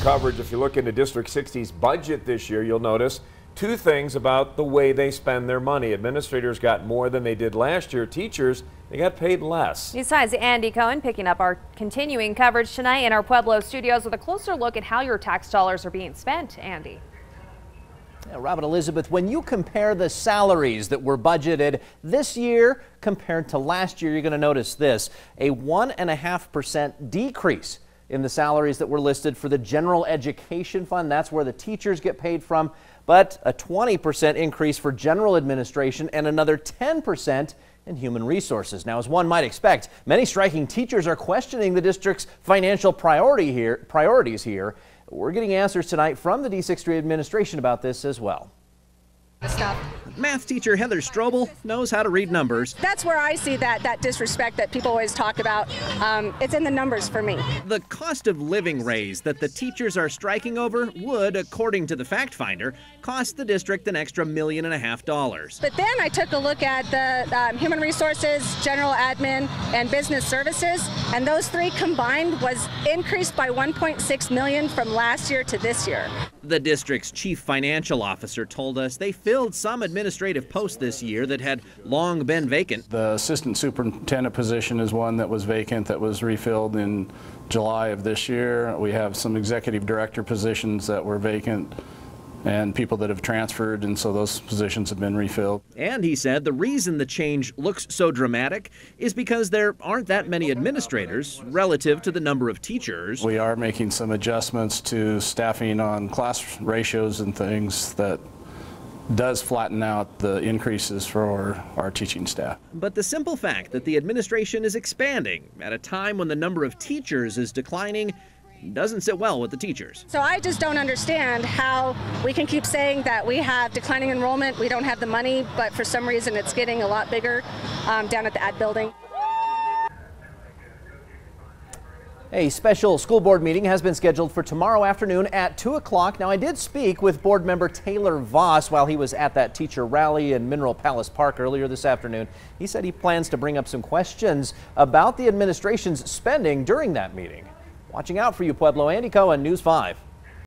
Coverage, if you look into District 60's budget this year, you'll notice two things about the way they spend their money. Administrators got more than they did last year. Teachers, they got paid less. Besides, Andy Cohen picking up our continuing coverage tonight in our Pueblo studios with a closer look at how your tax dollars are being spent. Andy. Yeah, Robin Elizabeth, when you compare the salaries that were budgeted this year compared to last year, you're going to notice this, a 1.5% decrease in the salaries that were listed for the General Education Fund. That's where the teachers get paid from, but a 20% increase for general administration and another 10% in human resources. Now, as one might expect, many striking teachers are questioning the district's financial priorities here. We're getting answers tonight from the D6 administration about this as well. Math teacher Heather Strobel knows how to read numbers. That's where I see that disrespect that people always talk about. It's in the numbers for me. The cost of living raise that the teachers are striking over would, according to the fact finder, cost the district an extra $1.5 million. But then I took a look at the human resources, general admin, and business services, and those three combined was increased by $1.6 million from last year to this year. The district's chief financial officer told us they filled some administrative posts this year that had long been vacant. The assistant superintendent position is one that was vacant that was refilled in July of this year. We have some executive director positions that were vacant and people that have transferred, and so those positions have been refilled. And he said the reason the change looks so dramatic is because there aren't that many administrators relative to the number of teachers. We are making some adjustments to staffing on class ratios and things that does flatten out the increases for our teaching staff. But the simple fact that the administration is expanding at a time when the number of teachers is declining doesn't sit well with the teachers. So I just don't understand how we can keep saying that we have declining enrollment, we don't have the money, but for some reason it's getting a lot bigger down at the ad building. A special school board meeting has been scheduled for tomorrow afternoon at 2 o'clock. Now, I did speak with board member Taylor Voss while he was at that teacher rally in Mineral Palace Park earlier this afternoon. He said he plans to bring up some questions about the administration's spending during that meeting. Watching out for you, Pueblo. Andy Cohen, News 5.